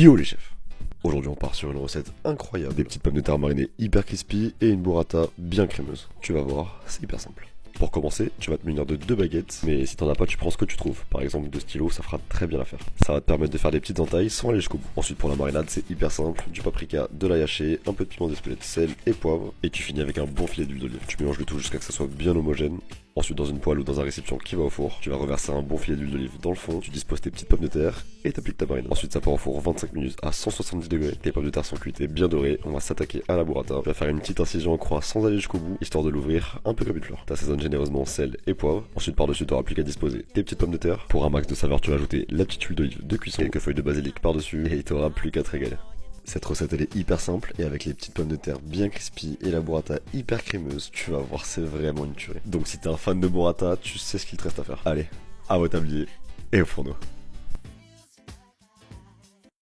Yo les chefs. Aujourd'hui on part sur une recette incroyable, des petites pommes de terre marinées hyper crispy et une burrata bien crémeuse. Tu vas voir, c'est hyper simple. Pour commencer, tu vas te munir de 2 baguettes, mais si t'en as pas, tu prends ce que tu trouves. Par exemple, 2 stylos, ça fera très bien l'affaire. Ça va te permettre de faire des petites entailles sans aller jusqu'au bout. Ensuite, pour la marinade, c'est hyper simple. Du paprika, de l'ail haché, un peu de piment d'Espelette, sel et poivre. Et tu finis avec un bon filet d'huile d'olive. Tu mélanges le tout jusqu'à ce que ça soit bien homogène. Ensuite, dans une poêle ou dans un récipient qui va au four, tu vas reverser un bon filet d'huile d'olive dans le fond, tu disposes tes petites pommes de terre et t'appliques ta marinade. Ensuite, ça part au four 25 minutes à 170 degrés. Les pommes de terre sont cuites et bien dorées. On va s'attaquer à la burrata. Tu vas faire une petite incision en croix sans aller jusqu'au bout, histoire de l'ouvrir un peu comme une fleur. T'assaisonnes généreusement sel et poivre. Ensuite, par-dessus, tu n'auras plus qu'à disposer tes petites pommes de terre. Pour un max de saveur, tu vas ajouter la petite huile d'olive de cuisson, quelques feuilles de basilic par-dessus et tu n'auras plus qu'à te régaler. Cette recette elle est hyper simple et avec les petites pommes de terre bien crispy et la burrata hyper crémeuse, tu vas voir c'est vraiment une tuerie. Donc si t'es un fan de burrata, tu sais ce qu'il te reste à faire. Allez, à votre tablier et au fourneau.